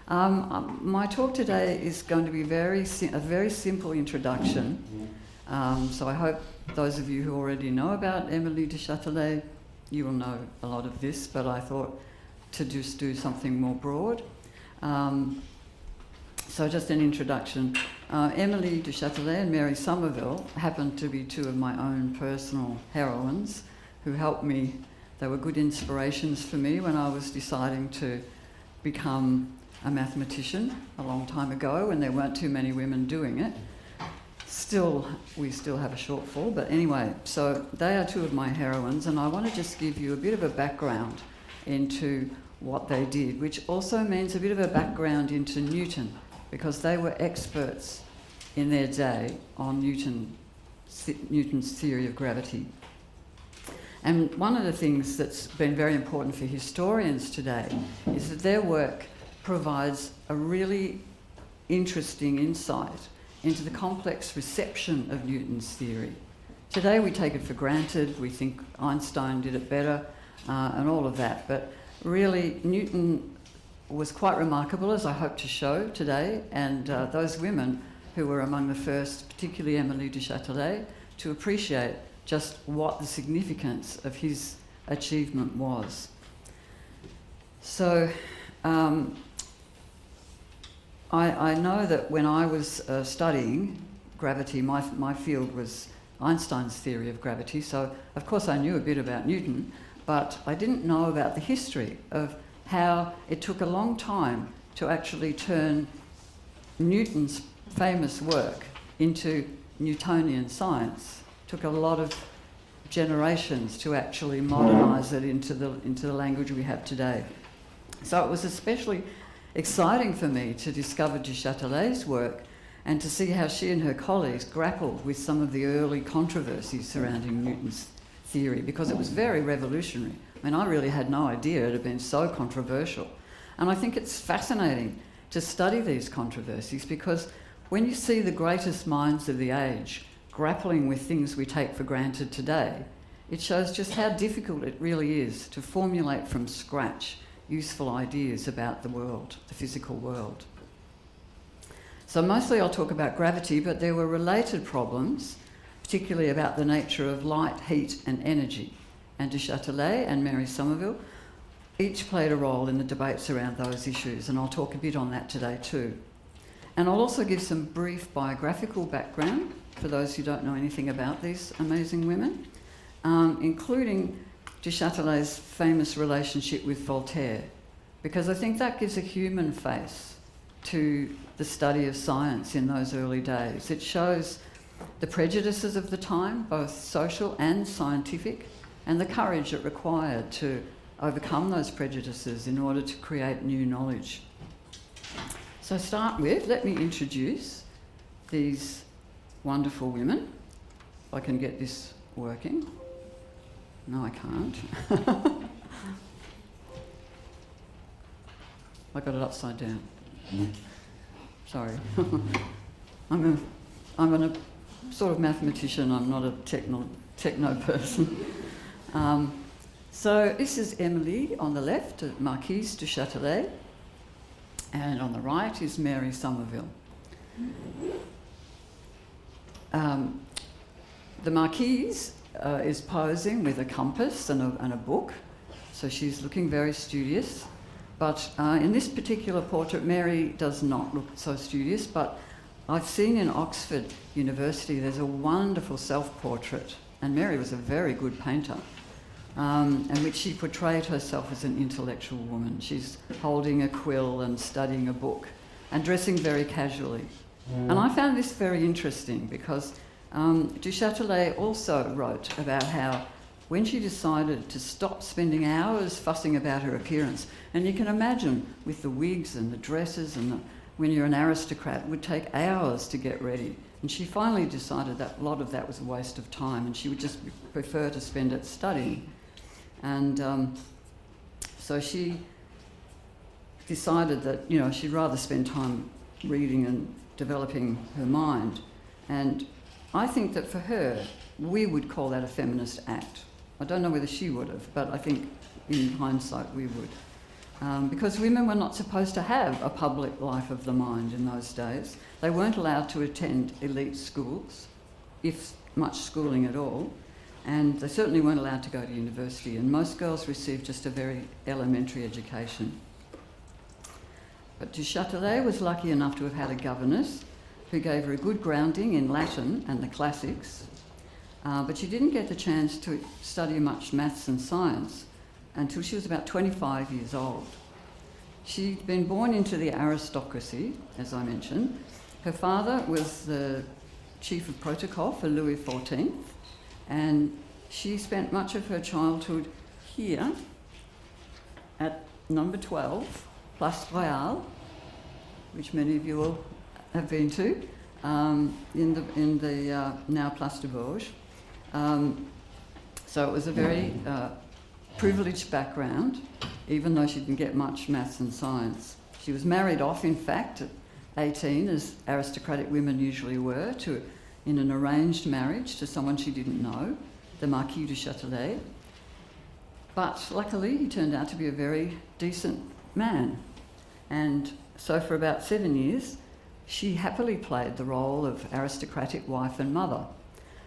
My talk today is going to be a very simple introduction. So I hope those of you who already know about Émilie de Châtelet, you will know a lot of this, but I thought to just do something more broad. So just an introduction. Émilie de Châtelet and Mary Somerville happened to be two of my own personal heroines who helped me. They were good inspirations for me when I was deciding to become a mathematician a long time ago when there weren't too many women doing it. We still have a shortfall, but anyway, so they are two of my heroines, and I want to just give you a bit of a background into what they did, which also means a bit of a background into Newton, because they were experts in their day on Newton's theory of gravity. And one of the things that's been very important for historians today is that their work provides a really interesting insight into the complex reception of Newton's theory. Today we take it for granted, we think Einstein did it better, and all of that, but really Newton was quite remarkable, as I hope to show today, and those women who were among the first, particularly Émilie de Châtelet, to appreciate just what the significance of his achievement was. So I know that when I was studying gravity, my field was Einstein's theory of gravity, so of course I knew a bit about Newton, but I didn't know about the history of how it took a long time to actually turn Newton's famous work into Newtonian science. It took a lot of generations to actually modernise it into the language we have today. So it was especially exciting for me to discover du Châtelet's work and to see how she and her colleagues grappled with some of the early controversies surrounding Newton's theory, because it was very revolutionary. I mean, I really had no idea it had been so controversial. And I think it's fascinating to study these controversies, because when you see the greatest minds of the age grappling with things we take for granted today, it shows just how difficult it really is to formulate from scratch useful ideas about the world, the physical world. So mostly I'll talk about gravity, but there were related problems, particularly about the nature of light, heat and energy. And du Châtelet and Mary Somerville each played a role in the debates around those issues, and I'll talk a bit on that today too. And I'll also give some brief biographical background for those who don't know anything about these amazing women, including du Châtelet's famous relationship with Voltaire, because I think that gives a human face to the study of science in those early days. It shows the prejudices of the time, both social and scientific, and the courage it required to overcome those prejudices in order to create new knowledge. So let me introduce these wonderful women. If I can get this working. No, I can't. I got it upside down. Sorry. I'm a sort of mathematician. I'm not a techno person. So this is Émilie on the left, Marquise de Châtelet, and on the right is Mary Somerville. The Marquise is posing with a compass and a book, so she's looking very studious. But in this particular portrait, Mary does not look so studious, but I've seen in Oxford University there's a wonderful self-portrait, and Mary was a very good painter, in which she portrayed herself as an intellectual woman. She's holding a quill and studying a book and dressing very casually. And I found this very interesting because du Châtelet also wrote about how when she decided to stop spending hours fussing about her appearance, and you can imagine with the wigs and the dresses and when you're an aristocrat, it would take hours to get ready. And she finally decided that a lot of that was a waste of time and she would just prefer to spend it studying. And so she decided that, she'd rather spend time reading and developing her mind. And I think that for her, we would call that a feminist act. I don't know whether she would have, but I think in hindsight we would. because women were not supposed to have a public life of the mind in those days. They weren't allowed to attend elite schools, if much schooling at all, and they certainly weren't allowed to go to university, and most girls received just a very elementary education. But du Châtelet was lucky enough to have had a governess who gave her a good grounding in Latin and the classics, but she didn't get the chance to study much maths and science until she was about 25 years old. She'd been born into the aristocracy, as I mentioned. Her father was the chief of protocol for Louis XIV, and she spent much of her childhood here at number 12, Place Royale, which many of you will have been to, in the now Place de Bourges. So it was a very privileged background, even though she didn't get much maths and science. She was married off, in fact, at 18, as aristocratic women usually were, in an arranged marriage to someone she didn't know, the Marquis de Châtelet. But luckily, he turned out to be a very decent man. And so for about 7 years, she happily played the role of aristocratic wife and mother.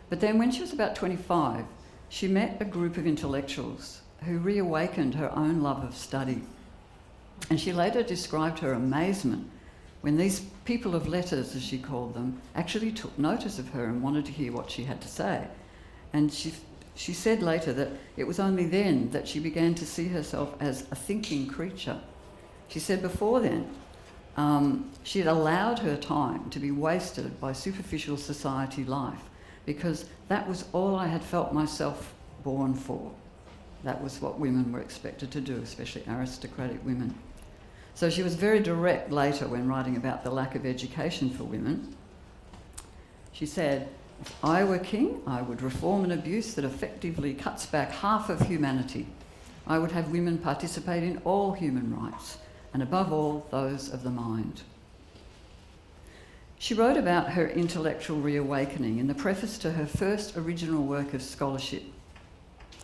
But then when she was about 25, she met a group of intellectuals who reawakened her own love of study. And she later described her amazement when these people of letters, as she called them, actually took notice of her and wanted to hear what she had to say. And she said later that it was only then that she began to see herself as a thinking creature. She said before then, she had allowed her time to be wasted by superficial society life because that was all I had felt myself born for. That was what women were expected to do, especially aristocratic women. So she was very direct later when writing about the lack of education for women. She said, "If I were king, I would reform an abuse that effectively cuts back half of humanity. I would have women participate in all human rights, and above all, those of the mind." She wrote about her intellectual reawakening in the preface to her first original work of scholarship,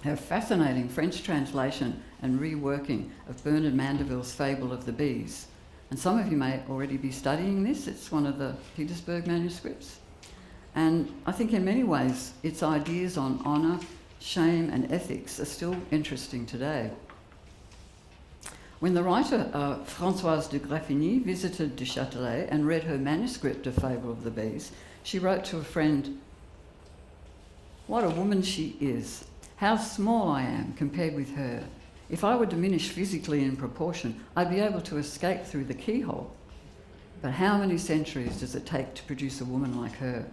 her fascinating French translation and reworking of Bernard Mandeville's Fable of the Bees. And some of you may already be studying this. It's one of the Petersburg manuscripts. And I think in many ways its ideas on honour, shame and ethics are still interesting today. When the writer Françoise de Graffigny visited du Châtelet and read her manuscript of Fable of the Bees, she wrote to a friend, "What a woman she is! How small I am compared with her. If I were diminished physically in proportion, I'd be able to escape through the keyhole. But how many centuries does it take to produce a woman like her?"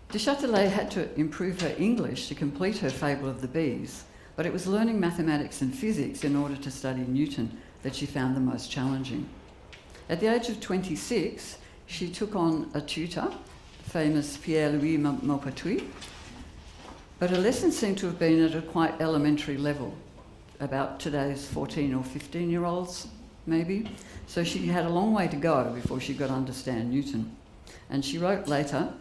Du Châtelet had to improve her English to complete her Fable of the Bees, but it was learning mathematics and physics in order to study Newton that she found the most challenging. At the age of 26, she took on a tutor, famous Pierre-Louis Maupertuis, but her lessons seem to have been at a quite elementary level, about today's 14 or 15-year-olds, maybe. So she had a long way to go before she could understand Newton. And she wrote later,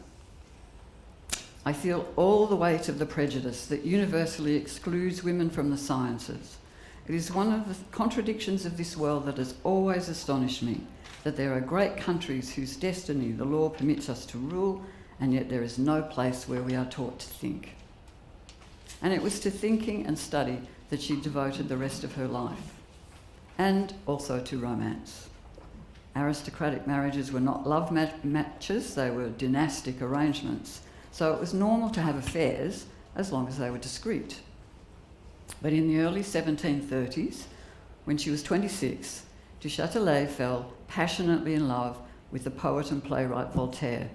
"I feel all the weight of the prejudice that universally excludes women from the sciences. It is one of the contradictions of this world that has always astonished me, that there are great countries whose destiny the law permits us to rule, and yet there is no place where we are taught to think." And it was to thinking and study that she devoted the rest of her life, and also to romance. Aristocratic marriages were not love matches, they were dynastic arrangements. So it was normal to have affairs as long as they were discreet. But in the early 1730s, when she was 26, du Châtelet fell passionately in love with the poet and playwright Voltaire.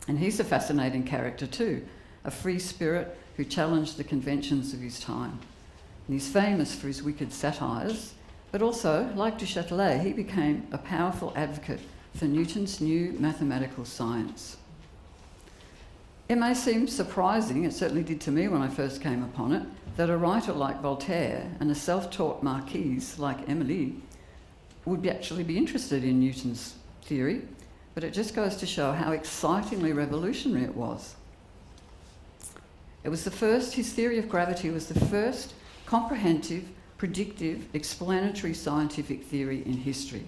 And he's a fascinating character too, a free spirit who challenged the conventions of his time. And he's famous for his wicked satires, but also, like du Châtelet, he became a powerful advocate for Newton's new mathematical science. It may seem surprising, it certainly did to me when I first came upon it, that a writer like Voltaire and a self-taught marquise like Émilie would actually be interested in Newton's theory, but it just goes to show how excitingly revolutionary it was. His theory of gravity was the first comprehensive, predictive, explanatory scientific theory in history.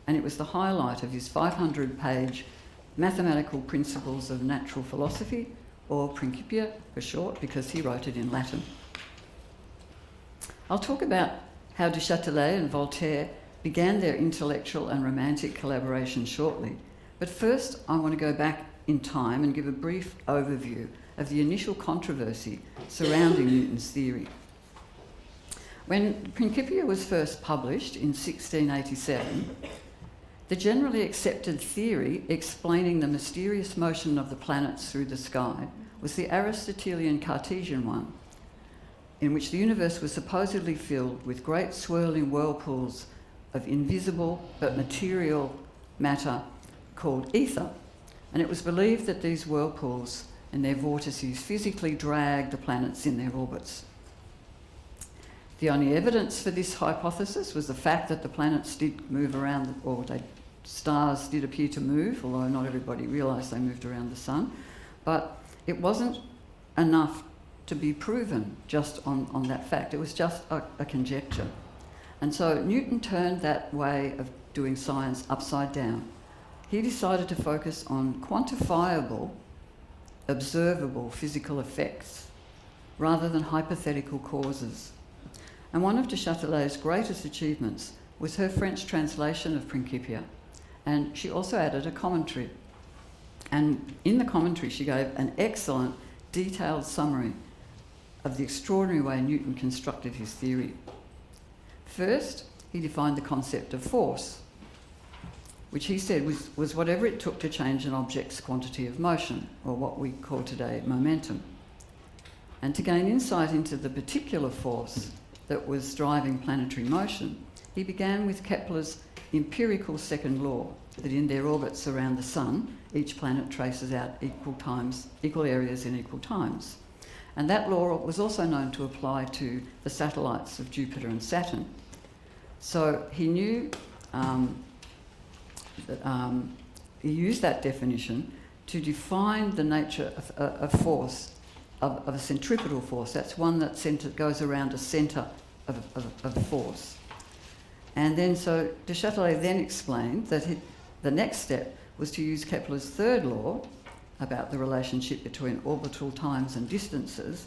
And it was the highlight of his 500-page Mathematical Principles of Natural Philosophy, or Principia for short, because he wrote it in Latin. I'll talk about how du Châtelet and Voltaire began their intellectual and romantic collaboration shortly, but first I want to go back in time and give a brief overview of the initial controversy surrounding Newton's theory. When Principia was first published in 1687, the generally accepted theory explaining the mysterious motion of the planets through the sky was the Aristotelian Cartesian one, in which the universe was supposedly filled with great swirling whirlpools of invisible but material matter called ether. And it was believed that these whirlpools and their vortices physically dragged the planets in their orbits. The only evidence for this hypothesis was the fact that the planets did move around, stars did appear to move, although not everybody realised they moved around the sun. But it wasn't enough to be proven just on that fact. It was just a conjecture. And so Newton turned that way of doing science upside down. He decided to focus on quantifiable, observable physical effects rather than hypothetical causes. And one of du Châtelet's greatest achievements was her French translation of Principia. And she also added a commentary. And in the commentary, she gave an excellent, detailed summary of the extraordinary way Newton constructed his theory. First, he defined the concept of force, which he said was whatever it took to change an object's quantity of motion, or what we call today momentum. And to gain insight into the particular force that was driving planetary motion, he began with Kepler's empirical second law, that in their orbits around the sun, each planet traces out equal areas in equal times. And that law was also known to apply to the satellites of Jupiter and Saturn. So he knew he used that definition to define the nature of force, of a centripetal force. That's one that goes around a centre of force. And then so du Châtelet then explained that the next step was to use Kepler's third law about the relationship between orbital times and distances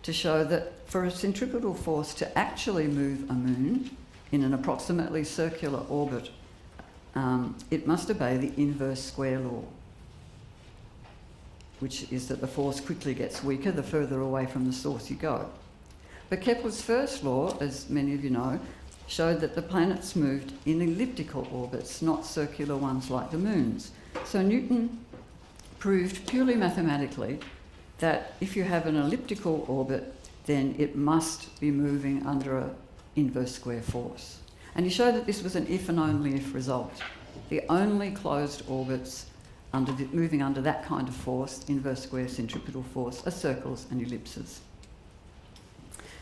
to show that for a centripetal force to actually move a moon in an approximately circular orbit, it must obey the inverse square law, which is that the force quickly gets weaker the further away from the source you go. But Kepler's first law, as many of you know, showed that the planets moved in elliptical orbits, not circular ones like the moon's. So Newton proved purely mathematically that if you have an elliptical orbit, then it must be moving under an inverse square force. And he showed that this was an if and only if result. The only closed orbits moving under that kind of force, inverse square centripetal force, are circles and ellipses.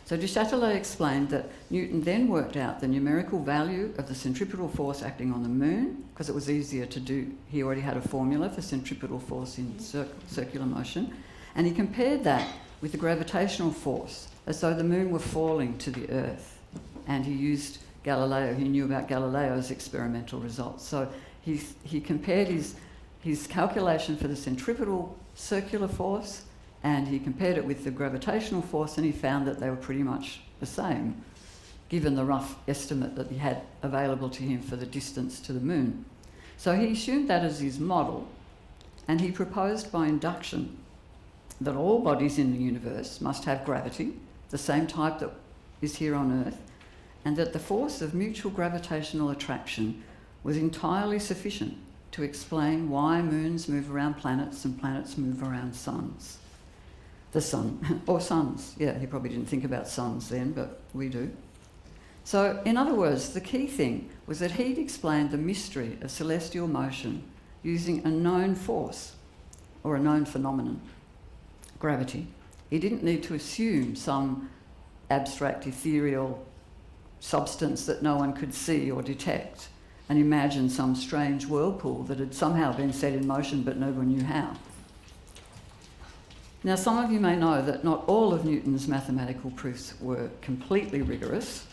So du Châtelet explained that Newton then worked out the numerical value of the centripetal force acting on the moon, because it was easier to do. He already had a formula for centripetal force in circular motion, and he compared that with the gravitational force, as though the moon were falling to the Earth. And he used Galileo. He knew about Galileo's experimental results. So he compared his calculation for the centripetal circular force, and he compared it with the gravitational force, and he found that they were pretty much the same, given the rough estimate that he had available to him for the distance to the moon. So he assumed that as his model, and he proposed by induction that all bodies in the universe must have gravity, the same type that is here on Earth, and that the force of mutual gravitational attraction was entirely sufficient to explain why moons move around planets and planets move around suns. The sun, or suns. Yeah, he probably didn't think about suns then, but we do. So, in other words, the key thing was that he'd explained the mystery of celestial motion using a known force, or a known phenomenon, gravity. He didn't need to assume some abstract, ethereal substance that no one could see or detect, and imagine some strange whirlpool that had somehow been set in motion but no one knew how. Now, some of you may know that not all of Newton's mathematical proofs were completely rigorous,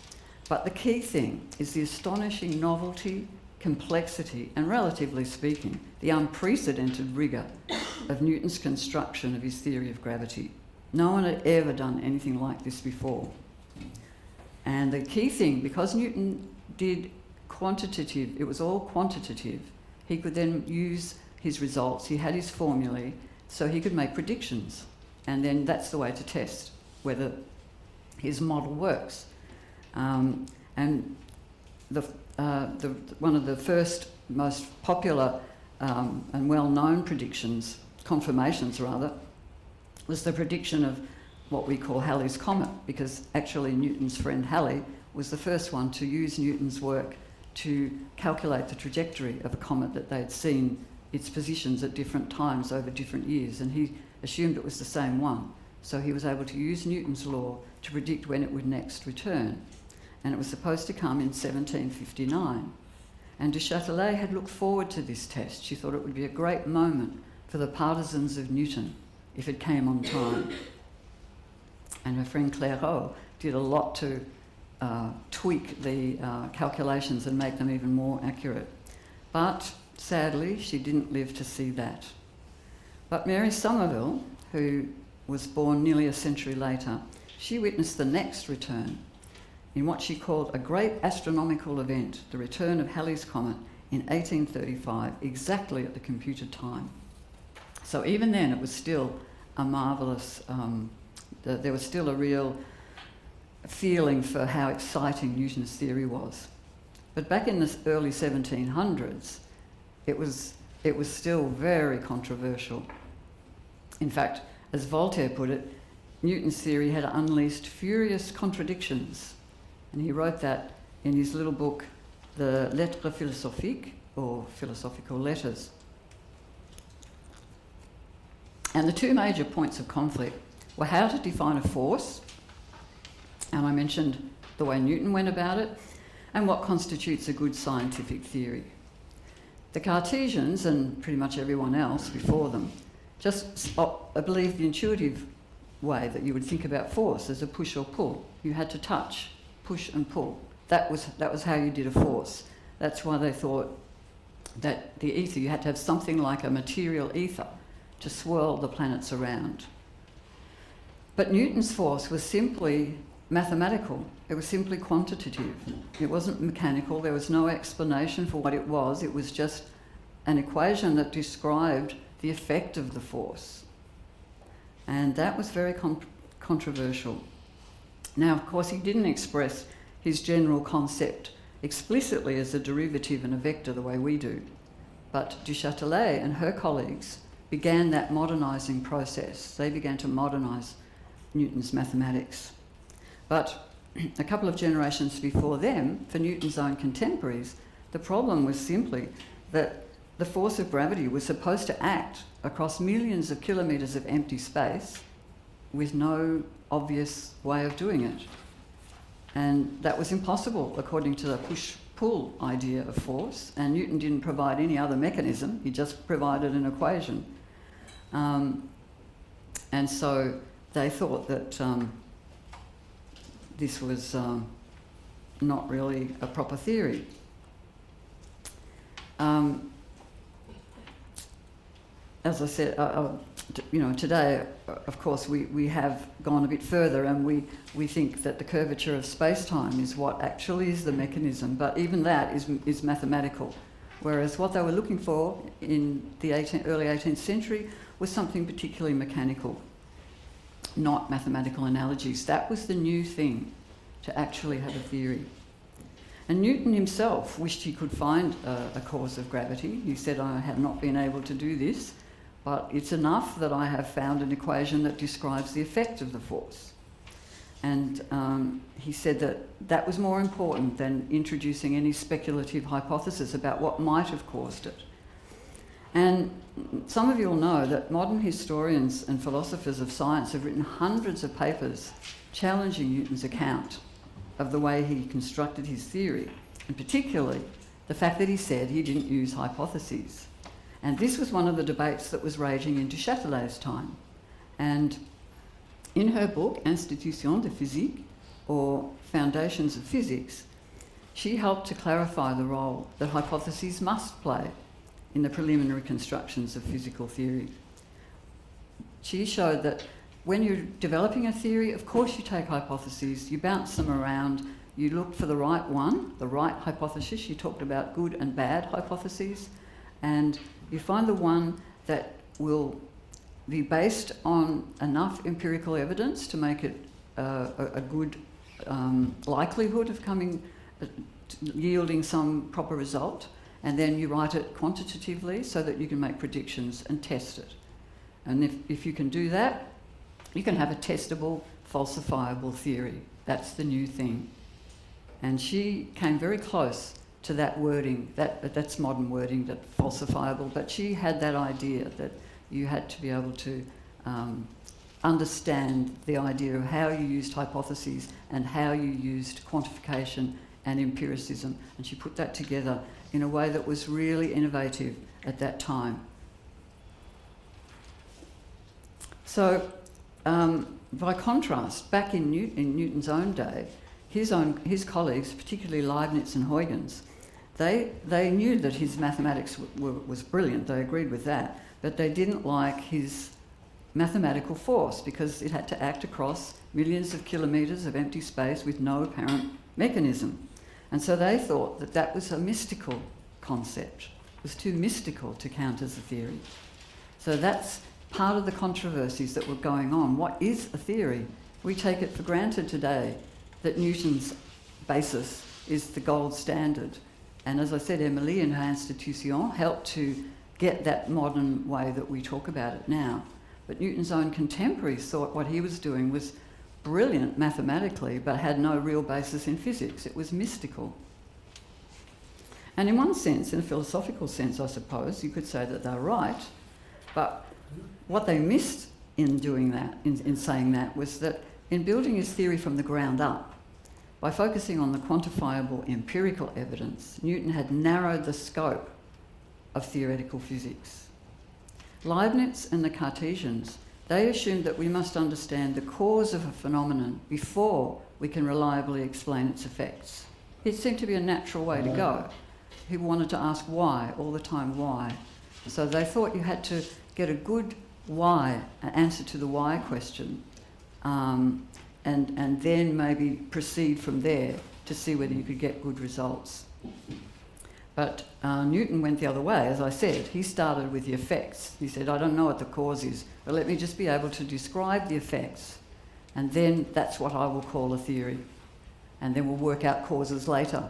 but the key thing is the astonishing novelty, complexity, and relatively speaking, the unprecedented rigour of Newton's construction of his theory of gravity. No one had ever done anything like this before. And the key thing, because Newton did quantitative, it was all quantitative, he could then use his results, he had his formulae, so he could make predictions. And then that's the way to test whether his model works. And one of the first, most popular and well-known predictions, confirmations rather, was the prediction of what we call Halley's Comet, because actually Newton's friend Halley was the first one to use Newton's work to calculate the trajectory of a comet that they'd seen its positions at different times over different years, and he assumed it was the same one. So he was able to use Newton's law to predict when it would next return. And it was supposed to come in 1759. And du Châtelet had looked forward to this test. She thought it would be a great moment for the partisans of Newton if it came on time. And her friend Clairaut did a lot to tweak the calculations and make them even more accurate. But sadly, she didn't live to see that. But Mary Somerville, who was born nearly a century later, she witnessed the next return in what she called a great astronomical event, the return of Halley's Comet in 1835, exactly at the computed time. So even then it was still a marvellous, there was still a real feeling for how exciting Newton's theory was. But back in the early 1700s, it was still very controversial. In fact, as Voltaire put it, Newton's theory had unleashed furious contradictions. And he wrote that in his little book, the Lettres philosophiques, or Philosophical Letters. And the two major points of conflict were how to define a force, and I mentioned the way Newton went about it, and what constitutes a good scientific theory. The Cartesians, and pretty much everyone else before them, just believed the intuitive way that you would think about force as a push or pull. You had to touch, push and pull. That was how you did a force. That's why they thought that the ether, you had to have something like a material ether to swirl the planets around. But Newton's force was simply mathematical. It was simply quantitative. It wasn't mechanical. There was no explanation for what it was. It was just an equation that described the effect of the force. And that was very controversial. Now, of course, he didn't express his general concept explicitly as a derivative and a vector the way we do. But du Châtelet and her colleagues began that modernising process. They began to modernise Newton's mathematics. But a couple of generations before them, for Newton's own contemporaries, the problem was simply that the force of gravity was supposed to act across millions of kilometres of empty space with no obvious way of doing it. And that was impossible according to the push-pull idea of force, and Newton didn't provide any other mechanism, he just provided an equation. And so they thought that this was not really a proper theory. As I said, today, of course, we have gone a bit further, and we think that the curvature of space-time is what actually is the mechanism, but even that is mathematical. Whereas what they were looking for in the early 18th century was something particularly mechanical, not mathematical analogies. That was the new thing, to actually have a theory. And Newton himself wished he could find a cause of gravity. He said, I have not been able to do this, but it's enough that I have found an equation that describes the effect of the force. And he said that was more important than introducing any speculative hypothesis about what might have caused it. And some of you will know that modern historians and philosophers of science have written hundreds of papers challenging Newton's account of the way he constructed his theory, and particularly the fact that he said he didn't use hypotheses. And this was one of the debates that was raging into Châtelet's time. And in her book, Institutions de Physique, or Foundations of Physics, she helped to clarify the role that hypotheses must play in the preliminary constructions of physical theory. She showed that when you're developing a theory, of course you take hypotheses, you bounce them around, you look for the right one, the right hypothesis. She talked about good and bad hypotheses, and you find the one that will be based on enough empirical evidence to make it a good likelihood of yielding some proper result, and then you write it quantitatively so that you can make predictions and test it. And if you can do that, you can have a testable, falsifiable theory. That's the new thing. And she came very close to that wording, that's modern wording, that falsifiable, but she had that idea that you had to be able to understand the idea of how you used hypotheses and how you used quantification and empiricism, and she put that together in a way that was really innovative at that time. So, by contrast, back in Newton's own day, his colleagues, particularly Leibniz and Huygens, they knew that his mathematics was brilliant, they agreed with that, but they didn't like his mathematical force because it had to act across millions of kilometres of empty space with no apparent mechanism. And so they thought that that was a mystical concept. It was too mystical to count as a theory. So that's part of the controversies that were going on. What is a theory? We take it for granted today that Newton's basis is the gold standard. And as I said, Émilie in her Institutions helped to get that modern way that we talk about it now. But Newton's own contemporaries thought what he was doing was brilliant mathematically, but had no real basis in physics. It was mystical. And in one sense, in a philosophical sense, I suppose, you could say that they're right, but what they missed in doing that, in saying that, was that in building his theory from the ground up, by focusing on the quantifiable empirical evidence, Newton had narrowed the scope of theoretical physics. Leibniz and the Cartesians, they assumed that we must understand the cause of a phenomenon before we can reliably explain its effects. It seemed to be a natural way to go. People wanted to ask why, all the time why. So they thought you had to get a good why, an answer to the why question, and then maybe proceed from there to see whether you could get good results. But Newton went the other way, as I said. He started with the effects. He said, I don't know what the cause is, but let me just be able to describe the effects, and then that's what I will call a theory. And then we'll work out causes later.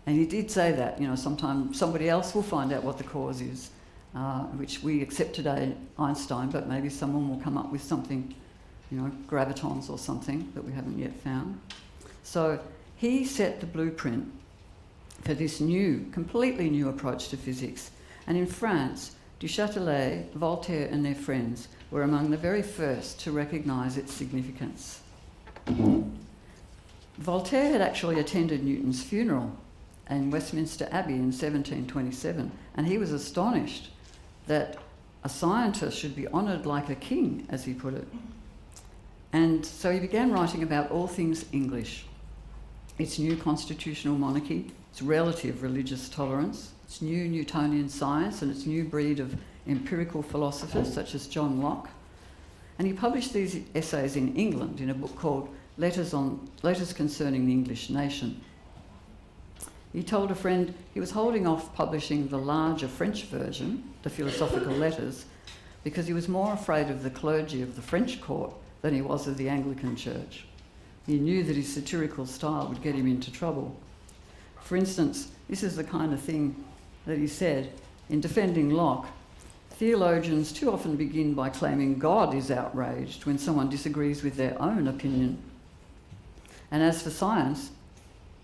And he did say that, sometimes somebody else will find out what the cause is, which we accept today, Einstein, but maybe someone will come up with something, gravitons or something that we haven't yet found. So he set the blueprint for this completely new approach to physics. And in France, du Châtelet, Voltaire and their friends were among the very first to recognise its significance. Voltaire had actually attended Newton's funeral in Westminster Abbey in 1727, and he was astonished that a scientist should be honoured like a king, as he put it. And so he began writing about all things English, its new constitutional monarchy, its relative religious tolerance, its new Newtonian science and its new breed of empirical philosophers such as John Locke. And he published these essays in England in a book called Letters Concerning the English Nation. He told a friend he was holding off publishing the larger French version, the Philosophical Letters, because he was more afraid of the clergy of the French court than he was of the Anglican Church. He knew that his satirical style would get him into trouble. For instance, this is the kind of thing that he said in defending Locke. Theologians too often begin by claiming God is outraged when someone disagrees with their own opinion. And as for science,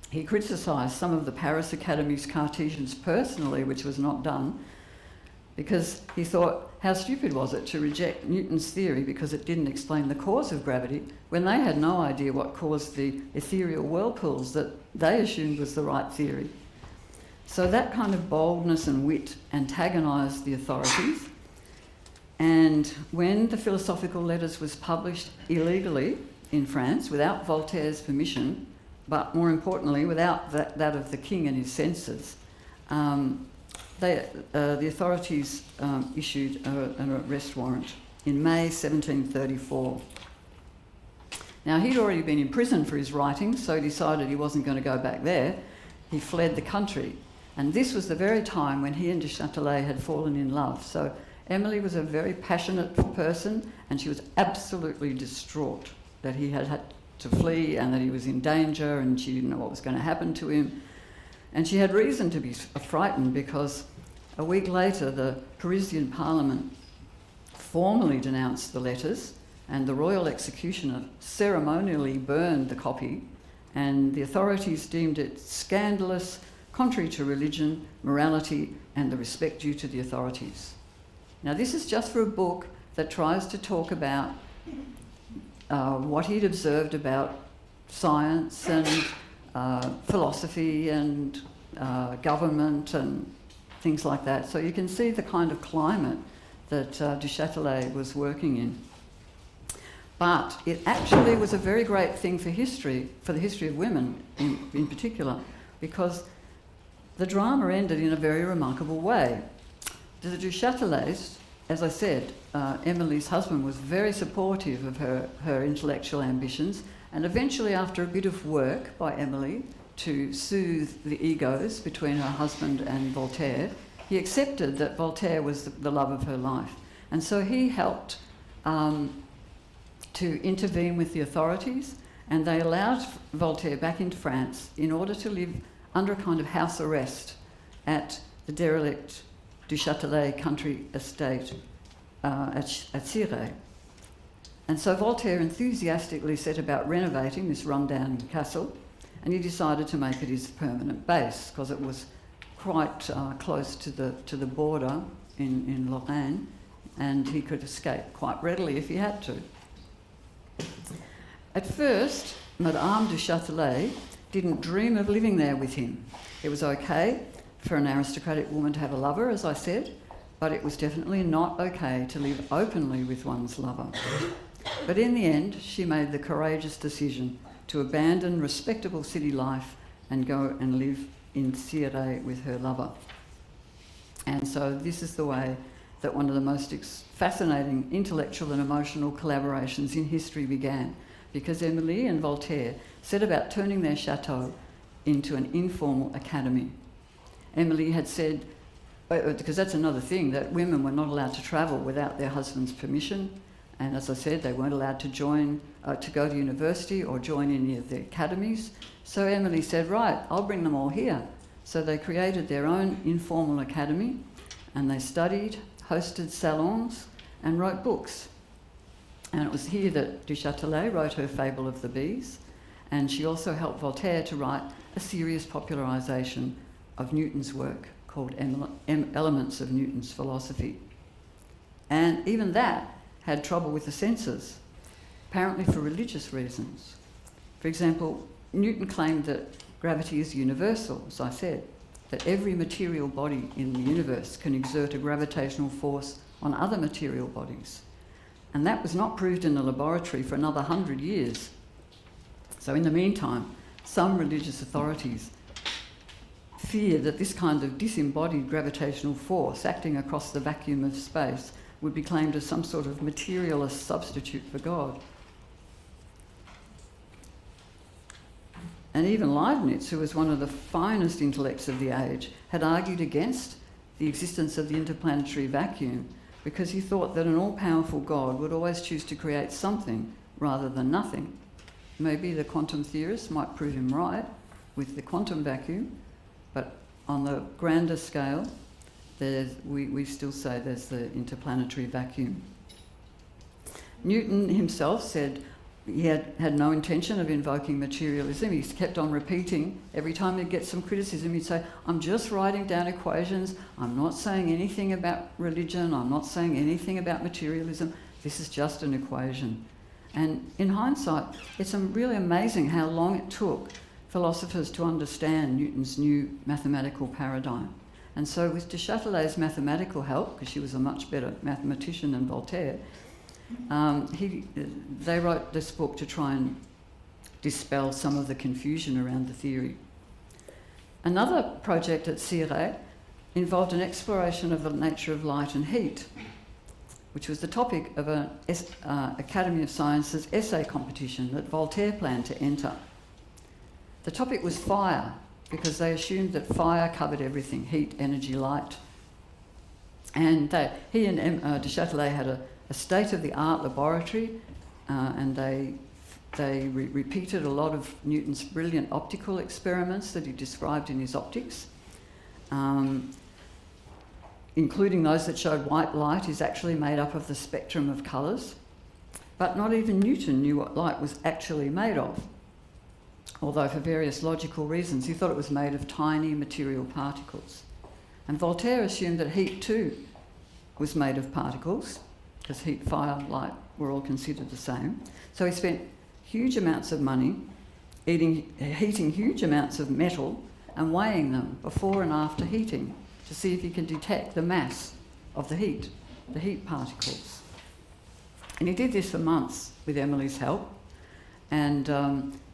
he criticised some of the Paris Academy's Cartesians personally, which was not done, because he thought, how stupid was it to reject Newton's theory because it didn't explain the cause of gravity when they had no idea what caused the ethereal whirlpools that they assumed was the right theory. So that kind of boldness and wit antagonised the authorities, And when the Philosophical Letters was published illegally in France, without Voltaire's permission, but more importantly, without that of the king and his censors, the authorities issued an arrest warrant in May 1734. Now, he'd already been in prison for his writings, so he decided he wasn't going to go back there. He fled the country. And this was the very time when he and du Châtelet had fallen in love. So Émilie was a very passionate person, and she was absolutely distraught that he had had to flee and that he was in danger, and she didn't know what was going to happen to him. And she had reason to be frightened, because a week later the Parisian Parliament formally denounced the letters, and the royal executioner ceremonially burned the copy, and the authorities deemed it scandalous, contrary to religion, morality, and the respect due to the authorities. Now, this is just for a book that tries to talk about what he'd observed about science and philosophy and government and things like that. So you can see the kind of climate that du Châtelet was working in. But it actually was a very great thing for history, for the history of women in particular, because the drama ended in a very remarkable way. The du Châtelets, as I said, Émilie's husband was very supportive of her intellectual ambitions, and eventually, after a bit of work by Émilie to soothe the egos between her husband and Voltaire, he accepted that Voltaire was the love of her life. And so he helped to intervene with the authorities, and they allowed Voltaire back into France in order to live under a kind of house arrest at the derelict du Châtelet country estate at Châtelet. And so Voltaire enthusiastically set about renovating this rundown castle, and he decided to make it his permanent base, because it was quite close to the border in Lorraine, and he could escape quite readily if he had to. At first, Madame du Châtelet didn't dream of living there with him. It was okay for an aristocratic woman to have a lover, as I said, but it was definitely not okay to live openly with one's lover. But in the end, she made the courageous decision to abandon respectable city life and go and live in Châtelet with her lover. And so this is the way that one of the most fascinating intellectual and emotional collaborations in history began, because Émilie and Voltaire set about turning their chateau into an informal academy. Émilie had said, because that's another thing, that women were not allowed to travel without their husband's permission, and as I said, they weren't allowed to to go to university or join any of the academies. So Émilie said, right, I'll bring them all here. So they created their own informal academy, and they studied, hosted salons, and wrote books. And it was here that du Châtelet wrote her Fable of the Bees, and she also helped Voltaire to write a serious popularisation of Newton's work called Elements of Newton's Philosophy. And even that had trouble with the censors, apparently for religious reasons. For example, Newton claimed that gravity is universal, as I said, that every material body in the universe can exert a gravitational force on other material bodies. And that was not proved in the laboratory for another 100 years. So in the meantime, some religious authorities feared that this kind of disembodied gravitational force acting across the vacuum of space would be claimed as some sort of materialist substitute for God. And even Leibniz, who was one of the finest intellects of the age, had argued against the existence of the interplanetary vacuum, because he thought that an all-powerful God would always choose to create something rather than nothing. Maybe the quantum theorists might prove him right with the quantum vacuum, but on the grander scale, we still say there's the interplanetary vacuum. Newton himself said he had no intention of invoking materialism. He kept on repeating, every time he'd get some criticism, he'd say, I'm just writing down equations, I'm not saying anything about religion, I'm not saying anything about materialism, this is just an equation. And in hindsight, it's really amazing how long it took philosophers to understand Newton's new mathematical paradigm. And so with de Châtelet's mathematical help, because she was a much better mathematician than Voltaire, they wrote this book to try and dispel some of the confusion around the theory. Another project at Châtelet involved an exploration of the nature of light and heat, which was the topic of an Academy of Sciences essay competition that Voltaire planned to enter. The topic was fire, because they assumed that fire covered everything: heat, energy, light. And he and de Châtelet had a state-of-the-art laboratory, and they repeated a lot of Newton's brilliant optical experiments that he described in his Optics, including those that showed white light is actually made up of the spectrum of colours. But not even Newton knew what light was actually made of, although for various logical reasons he thought it was made of tiny material particles. And Voltaire assumed that heat too was made of particles, because heat, fire, light were all considered the same. So he spent huge amounts of money heating huge amounts of metal and weighing them before and after heating to see if he can detect the mass of the heat particles. And he did this for months with Émilie's help, and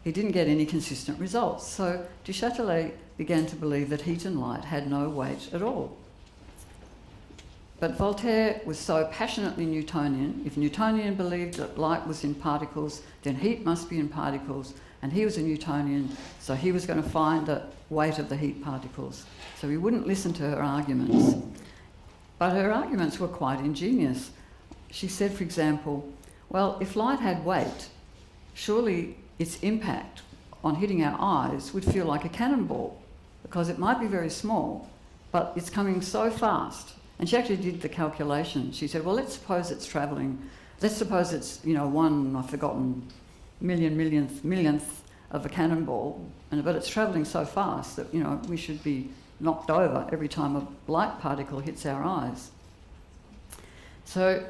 he didn't get any consistent results. So du Châtelet began to believe that heat and light had no weight at all. But Voltaire was so passionately Newtonian. If Newtonian believed that light was in particles, then heat must be in particles, and he was a Newtonian, so he was going to find the weight of the heat particles. So he wouldn't listen to her arguments. But her arguments were quite ingenious. She said, for example, well, if light had weight, surely its impact on hitting our eyes would feel like a cannonball, because it might be very small, but it's coming so fast. And she actually did the calculation. She said, well, let's suppose it's, one, I've forgotten, millionth of a cannonball, but it's travelling so fast that, we should be knocked over every time a light particle hits our eyes. So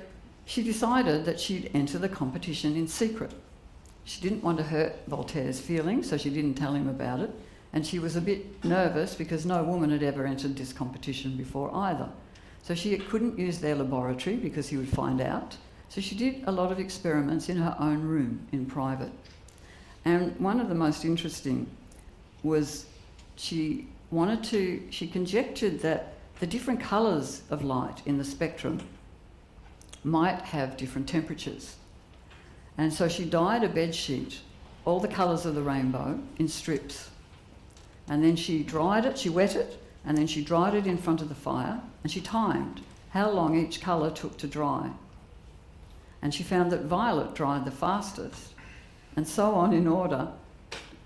she decided that she'd enter the competition in secret. She didn't want to hurt Voltaire's feelings, so she didn't tell him about it. And she was a bit nervous because no woman had ever entered this competition before either. So she couldn't use their laboratory because he would find out. So she did a lot of experiments in her own room in private. And one of the most interesting was she conjectured that the different colours of light in the spectrum might have different temperatures. And so she dyed a bed sheet, all the colours of the rainbow, in strips. And then she dried it, she wet it, and then she dried it in front of the fire, and she timed how long each colour took to dry. And she found that violet dried the fastest, and so on in order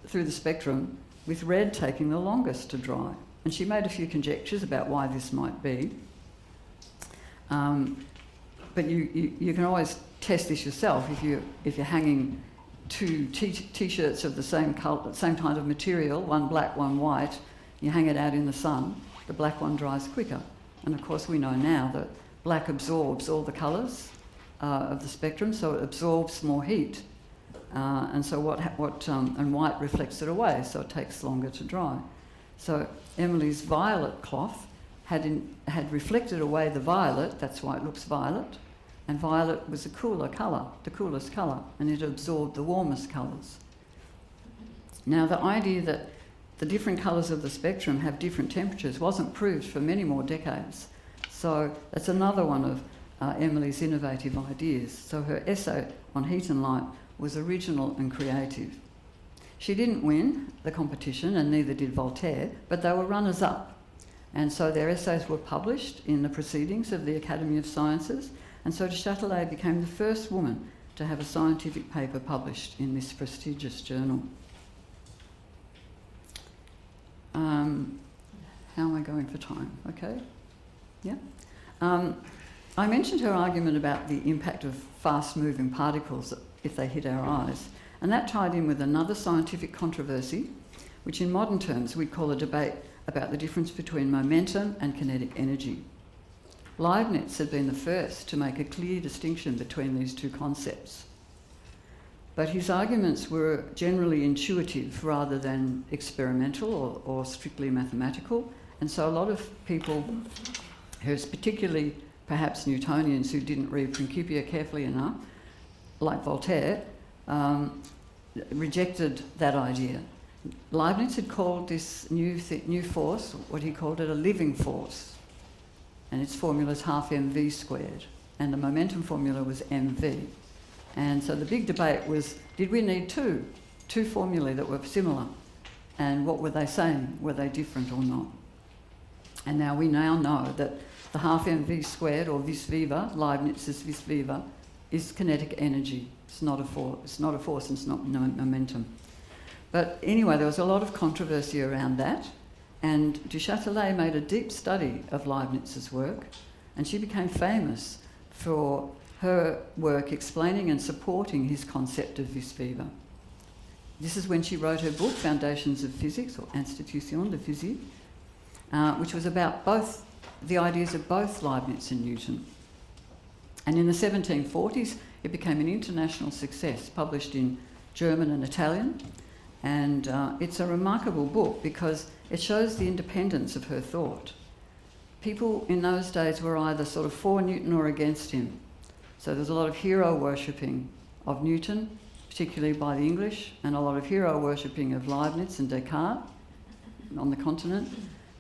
through the spectrum, with red taking the longest to dry. And she made a few conjectures about why this might be. But you can always test this yourself if you're hanging two t-shirts of the same colour, same kind of material, one black, one white. You hang it out in the sun, the black one dries quicker. And of course we know now that black absorbs all the colours of the spectrum, so it absorbs more heat. And so and white reflects it away, so it takes longer to dry. So Émilie's violet cloth had reflected away the violet, that's why it looks violet, and violet was a cooler colour, the coolest colour, and it absorbed the warmest colours. Now the idea that the different colours of the spectrum have different temperatures wasn't proved for many more decades. So that's another one of Émilie's innovative ideas. So her essay on heat and light was original and creative. She didn't win the competition, and neither did Voltaire, but they were runners-up. And so their essays were published in the Proceedings of the Academy of Sciences, and so Châtelet became the first woman to have a scientific paper published in this prestigious journal. How am I going for time? Okay? Yeah? I mentioned her argument about the impact of fast-moving particles if they hit our eyes, and that tied in with another scientific controversy, which in modern terms we'd call a debate about the difference between momentum and kinetic energy. Leibniz had been the first to make a clear distinction between these two concepts. But his arguments were generally intuitive rather than experimental or strictly mathematical, And so a lot of people, who's particularly perhaps Newtonians who didn't read Principia carefully enough, like Voltaire, rejected that idea. Leibniz had called this new force, what he called it, a living force. And its formula is half mv squared. And the momentum formula was mv. And so the big debate was, did we need two formulae that were similar? And what were they saying? Were they different or not? And now we know that the half mv squared, or vis viva, Leibniz's vis viva, is kinetic energy. It's not a force. It's not a force, and it's not momentum. But anyway, there was a lot of controversy around that, and du Châtelet made a deep study of Leibniz's work, and she became famous for her work explaining and supporting his concept of vis viva. This is when she wrote her book, Foundations of Physics, or Institution de Physique, which was about both the ideas of both Leibniz and Newton. And in the 1740s, it became an international success, published in German and Italian. And it's a remarkable book because it shows the independence of her thought. People in those days were either sort of for Newton or against him. So there's a lot of hero worshipping of Newton, particularly by the English, and a lot of hero worshipping of Leibniz and Descartes on the continent.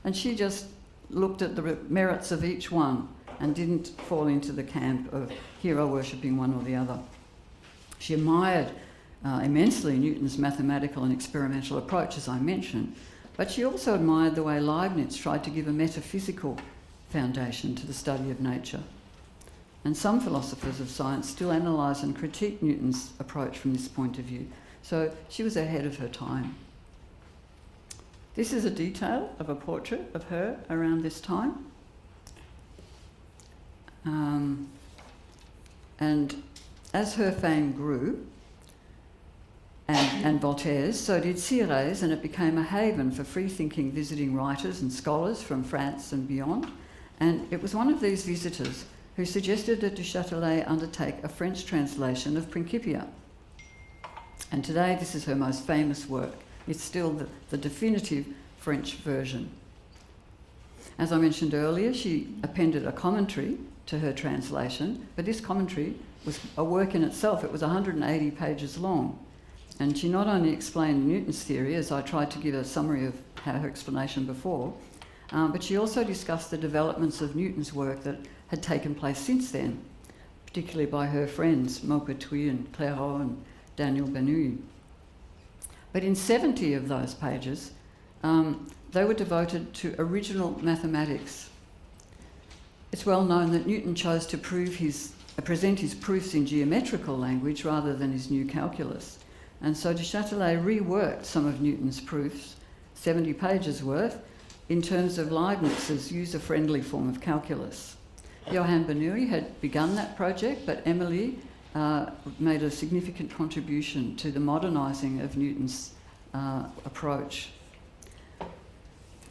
And she just looked at the merits of each one and didn't fall into the camp of hero worshipping one or the other. She admired immensely Newton's mathematical and experimental approach, as I mentioned, but she also admired the way Leibniz tried to give a metaphysical foundation to the study of nature. And some philosophers of science still analyse and critique Newton's approach from this point of view. So she was ahead of her time. This is a detail of a portrait of her around this time. And as her fame grew, and Voltaire's, so did Sire's, and it became a haven for free-thinking visiting writers and scholars from France and beyond. And it was one of these visitors who suggested that du Châtelet undertake a French translation of Principia. And today this is her most famous work. It's still the definitive French version. As I mentioned earlier, she appended a commentary to her translation, but this commentary was a work in itself. It was 180 pages long. And she not only explained Newton's theory, as I tried to give a summary of her explanation before, but she also discussed the developments of Newton's work that had taken place since then, particularly by her friends Maupertuis and Clairaut and Daniel Bernoulli. But in 70 of those pages, they were devoted to original mathematics. It's well known that Newton chose to present his proofs in geometrical language rather than his new calculus. And so du Châtelet reworked some of Newton's proofs, 70 pages worth, in terms of Leibniz's user-friendly form of calculus. Johann Bernoulli had begun that project, but Émilie made a significant contribution to the modernising of Newton's approach.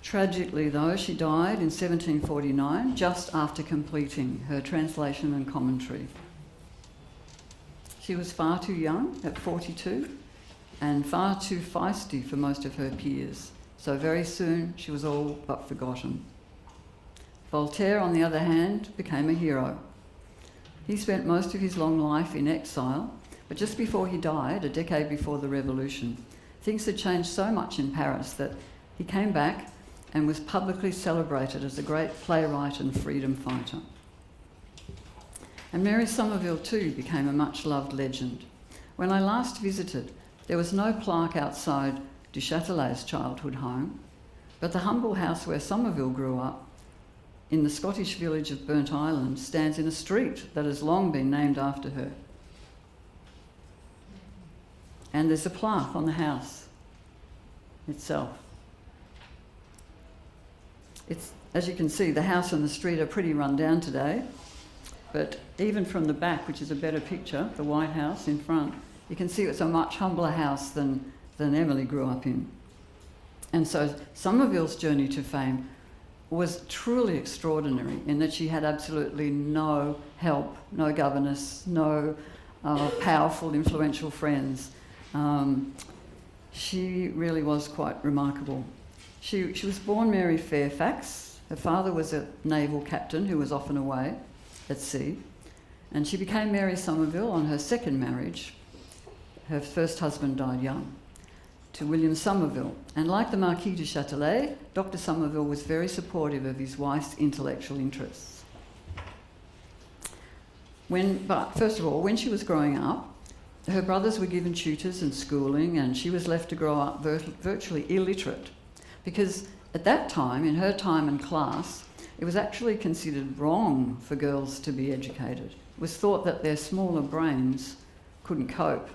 Tragically, though, she died in 1749, just after completing her translation and commentary. She was far too young, at 42, and far too feisty for most of her peers. So very soon, she was all but forgotten. Voltaire, on the other hand, became a hero. He spent most of his long life in exile, but just before he died, a decade before the Revolution, things had changed so much in Paris that he came back and was publicly celebrated as a great playwright and freedom fighter. And Mary Somerville too became a much-loved legend. When I last visited, there was no plaque outside du Châtelet's childhood home, but the humble house where Somerville grew up, in the Scottish village of Burnt Island, stands in a street that has long been named after her. And there's a plaque on the house itself. As you can see, the house and the street are pretty run down today, but even from the back, which is a better picture, the White House in front, you can see it's a much humbler house than Émilie grew up in. And so Somerville's journey to fame was truly extraordinary in that she had absolutely no help, no governess, no powerful, influential friends. She really was quite remarkable. She was born Mary Fairfax. Her father was a naval captain who was often away at sea. And she became Mary Somerville on her second marriage. Her first husband died young, to William Somerville. And like the Marquis de Châtelet, Dr. Somerville was very supportive of his wife's intellectual interests. But first of all, when she was growing up, her brothers were given tutors and schooling, and she was left to grow up virtually illiterate. Because at that time, in her time and class, it was actually considered wrong for girls to be educated. It was thought that their smaller brains couldn't cope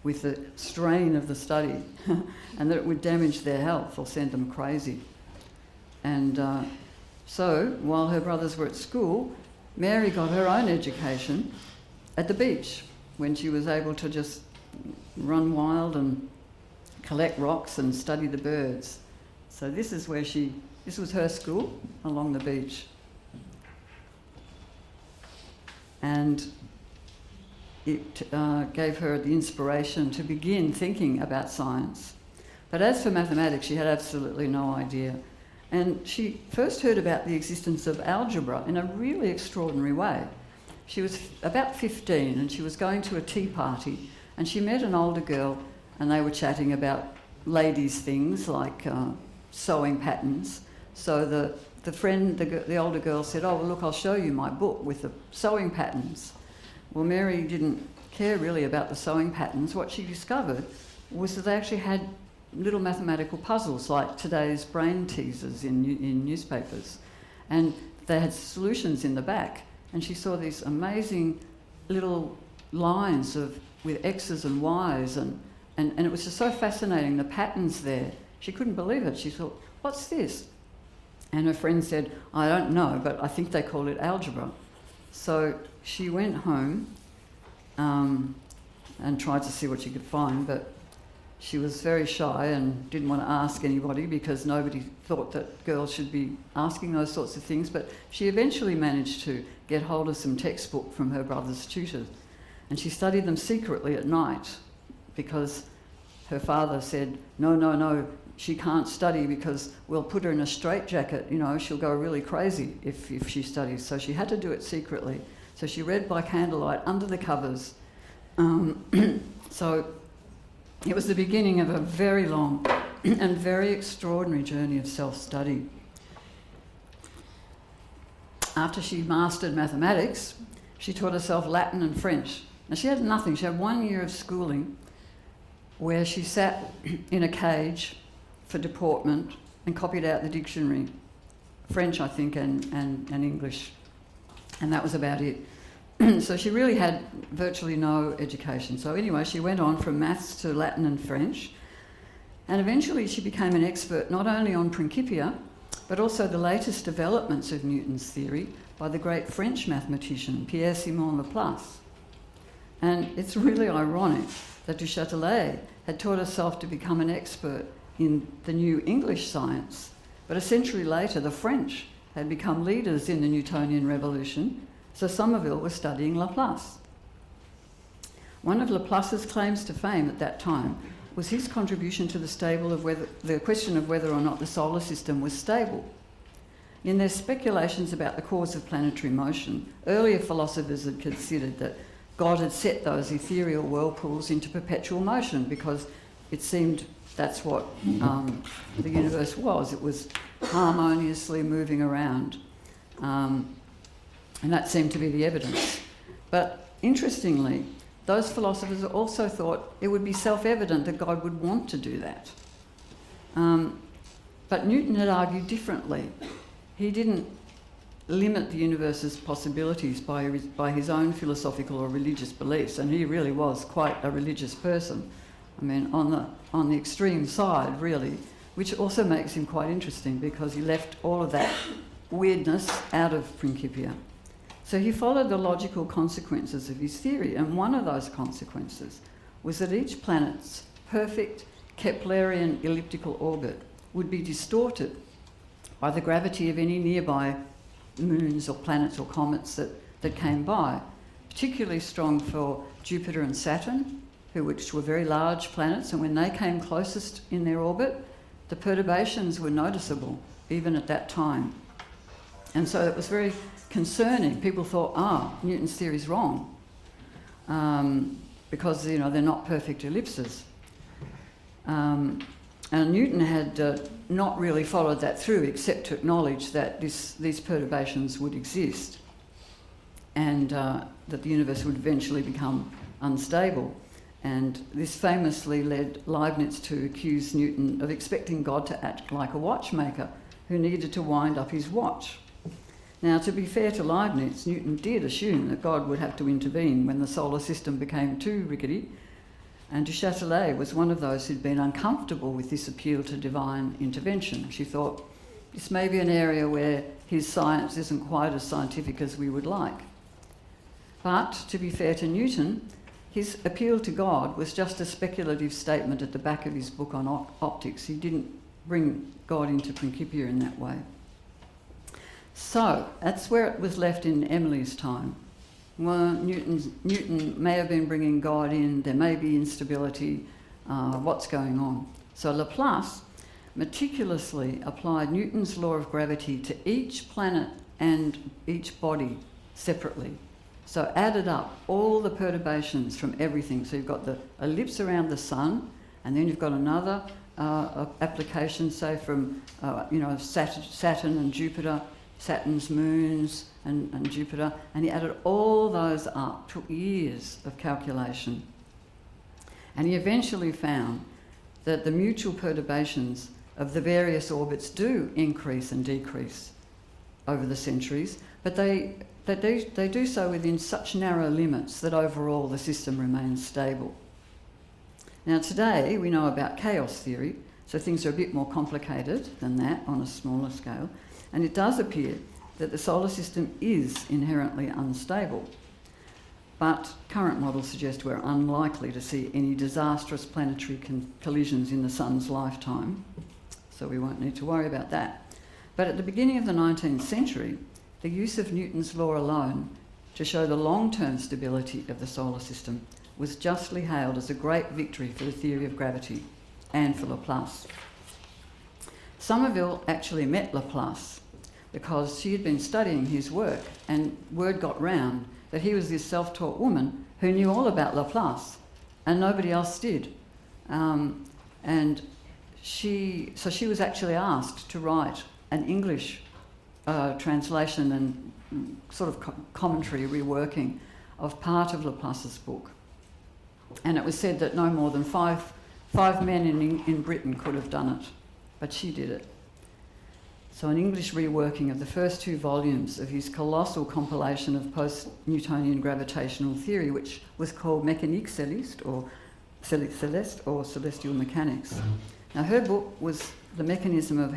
with the strain of the study and that it would damage their health or send them crazy. And so, while her brothers were at school, Mary got her own education at the beach when she was able to just run wild and collect rocks and study the birds. So this was her school along the beach. And it gave her the inspiration to begin thinking about science. But as for mathematics, she had absolutely no idea. And she first heard about the existence of algebra in a really extraordinary way. She was about 15 and she was going to a tea party, and she met an older girl, and they were chatting about ladies' things like sewing patterns. So the older girl said, "Oh, well, look, I'll show you my book with the sewing patterns." Well, Mary didn't care really about the sewing patterns. What she discovered was that they actually had little mathematical puzzles like today's brain teasers in newspapers. And they had solutions in the back. And she saw these amazing little lines with X's and Y's. And it was just so fascinating, the patterns there. She couldn't believe it. She thought, "What's this?" And her friend said, "I don't know, but I think they call it algebra." So she went home and tried to see what she could find, but she was very shy and didn't want to ask anybody because nobody thought that girls should be asking those sorts of things. But she eventually managed to get hold of some textbook from her brother's tutors, and she studied them secretly at night because her father said, no, she can't study because we'll put her in a straitjacket, she'll go really crazy if she studies. So she had to do it secretly. So she read by candlelight under the covers. So it was the beginning of a very long and very extraordinary journey of self-study. After she mastered mathematics, she taught herself Latin and French. Now, she had nothing. She had 1 year of schooling where she sat in a cage for deportment and copied out the dictionary, French, I think, and English. And that was about it. So she really had virtually no education. So anyway, she went on from maths to Latin and French. And eventually she became an expert not only on Principia, but also the latest developments of Newton's theory by the great French mathematician Pierre-Simon Laplace. And it's really ironic that du Châtelet had taught herself to become an expert in the new English science, but a century later the French had become leaders in the Newtonian revolution, so Somerville was studying Laplace. One of Laplace's claims to fame at that time was his contribution to the question of whether or not the solar system was stable. In their speculations about the cause of planetary motion, earlier philosophers had considered that God had set those ethereal whirlpools into perpetual motion because it seemed that's what the universe was. It was harmoniously moving around. And that seemed to be the evidence. But interestingly, those philosophers also thought it would be self-evident that God would want to do that. But Newton had argued differently. He didn't limit the universe's possibilities by his own philosophical or religious beliefs, and he really was quite a religious person. I mean, on the extreme side, really, which also makes him quite interesting because he left all of that weirdness out of Principia. So he followed the logical consequences of his theory, and one of those consequences was that each planet's perfect Keplerian elliptical orbit would be distorted by the gravity of any nearby moons or planets or comets that came by, particularly strong for Jupiter and Saturn, which were very large planets, and when they came closest in their orbit, the perturbations were noticeable even at that time. And so it was very concerning. People thought, Newton's theory is wrong because, they're not perfect ellipses. And Newton had not really followed that through except to acknowledge that these perturbations would exist and that the universe would eventually become unstable. And this famously led Leibniz to accuse Newton of expecting God to act like a watchmaker who needed to wind up his watch. Now, to be fair to Leibniz, Newton did assume that God would have to intervene when the solar system became too rickety, and du Châtelet was one of those who'd been uncomfortable with this appeal to divine intervention. She thought, this may be an area where his science isn't quite as scientific as we would like. But, to be fair to Newton, his appeal to God was just a speculative statement at the back of his book on optics. He didn't bring God into Principia in that way. So, that's where it was left in Émilie's time. Well, Newton may have been bringing God in, there may be instability, what's going on? So Laplace meticulously applied Newton's law of gravity to each planet and each body separately. So added up all the perturbations from everything. So you've got the ellipse around the sun, and then you've got another application, say from Saturn and Jupiter, Saturn's moons and Jupiter, and he added all those up. Took years of calculation. And he eventually found that the mutual perturbations of the various orbits do increase and decrease over the centuries, but they do so within such narrow limits that overall the system remains stable. Now today we know about chaos theory, so things are a bit more complicated than that on a smaller scale, and it does appear that the solar system is inherently unstable. But current models suggest we're unlikely to see any disastrous planetary collisions in the sun's lifetime, so we won't need to worry about that. But at the beginning of the 19th century, the use of Newton's law alone to show the long-term stability of the solar system was justly hailed as a great victory for the theory of gravity and for Laplace. Somerville actually met Laplace because she had been studying his work, and word got round that he was this self-taught woman who knew all about Laplace and nobody else did. And she was actually asked to write an English translation and sort of commentary, reworking of part of Laplace's book. And it was said that no more than five men in Britain could have done it, but she did it. So an English reworking of the first 2 volumes of his colossal compilation of post-Newtonian gravitational theory, which was called Mécanique Céleste, or Celestial Mechanics. Now her book was The Mechanism of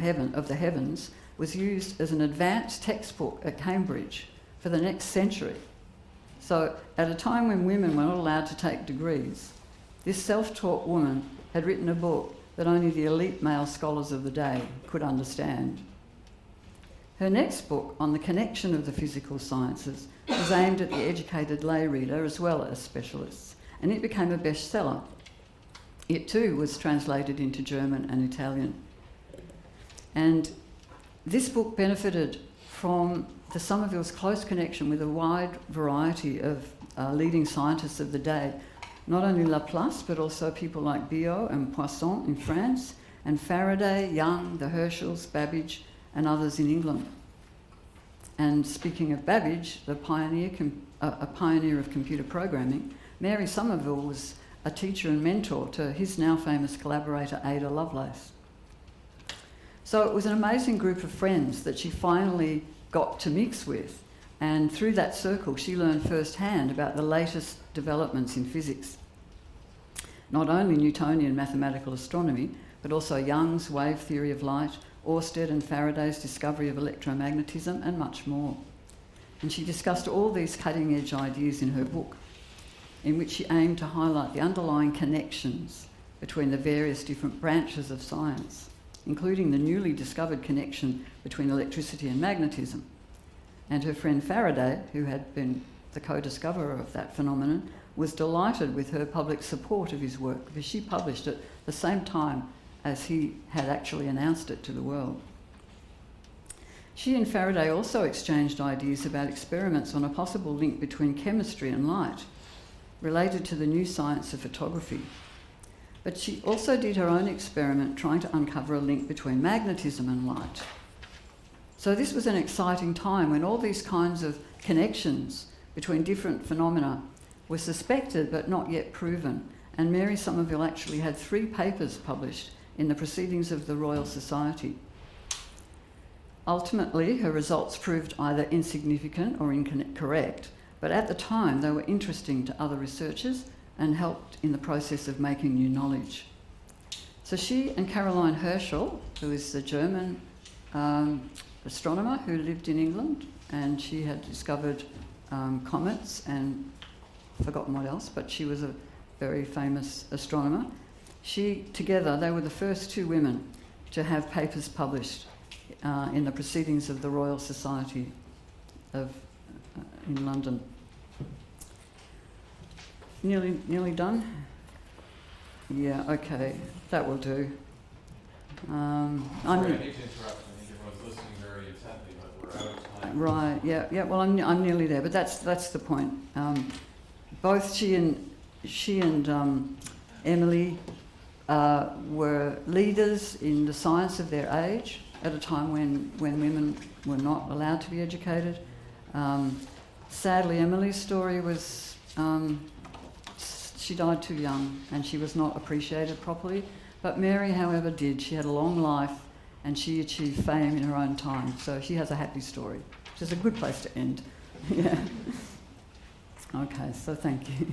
the Heavens, was used as an advanced textbook at Cambridge for the next century. So at a time when women were not allowed to take degrees, this self-taught woman had written a book that only the elite male scholars of the day could understand. Her next book, on the connection of the physical sciences, was aimed at the educated lay reader as well as specialists, and it became a bestseller. It too was translated into German and Italian. And this book benefited from the Somerville's close connection with a wide variety of leading scientists of the day, not only Laplace, but also people like Biot and Poisson in France, and Faraday, Young, the Herschels, Babbage, and others in England. And speaking of Babbage, a pioneer of computer programming, Mary Somerville was a teacher and mentor to his now famous collaborator Ada Lovelace. So it was an amazing group of friends that she finally got to mix with, and through that circle she learned firsthand about the latest developments in physics. Not only Newtonian mathematical astronomy, but also Young's wave theory of light, Ørsted and Faraday's discovery of electromagnetism, and much more. And she discussed all these cutting-edge ideas in her book, in which she aimed to highlight the underlying connections between the various different branches of science, including the newly discovered connection between electricity and magnetism. And her friend Faraday, who had been the co-discoverer of that phenomenon, was delighted with her public support of his work, because she published at the same time as he had actually announced it to the world. She and Faraday also exchanged ideas about experiments on a possible link between chemistry and light, related to the new science of photography. But she also did her own experiment trying to uncover a link between magnetism and light. So this was an exciting time when all these kinds of connections between different phenomena were suspected but not yet proven. And Mary Somerville actually had 3 papers published in the Proceedings of the Royal Society. Ultimately, her results proved either insignificant or incorrect, but at the time they were interesting to other researchers and helped in the process of making new knowledge. So she and Caroline Herschel, who is the German astronomer who lived in England, and she had discovered comets and forgotten what else, but she was a very famous astronomer. Together, they were the first 2 women to have papers published in the Proceedings of the Royal Society in London. Nearly done? Yeah, okay, that will do. Sorry, I hate to interrupt. I think everyone's listening very intently, but we're out of time. Right, yeah. Well, I'm nearly there, but that's the point. Both she and Émilie were leaders in the science of their age at a time when women were not allowed to be educated. Sadly, Émilie's story was she died too young and she was not appreciated properly. But Mary, however, did. She had a long life and she achieved fame in her own time. So she has a happy story, which is a good place to end. Yeah. Okay, so thank you.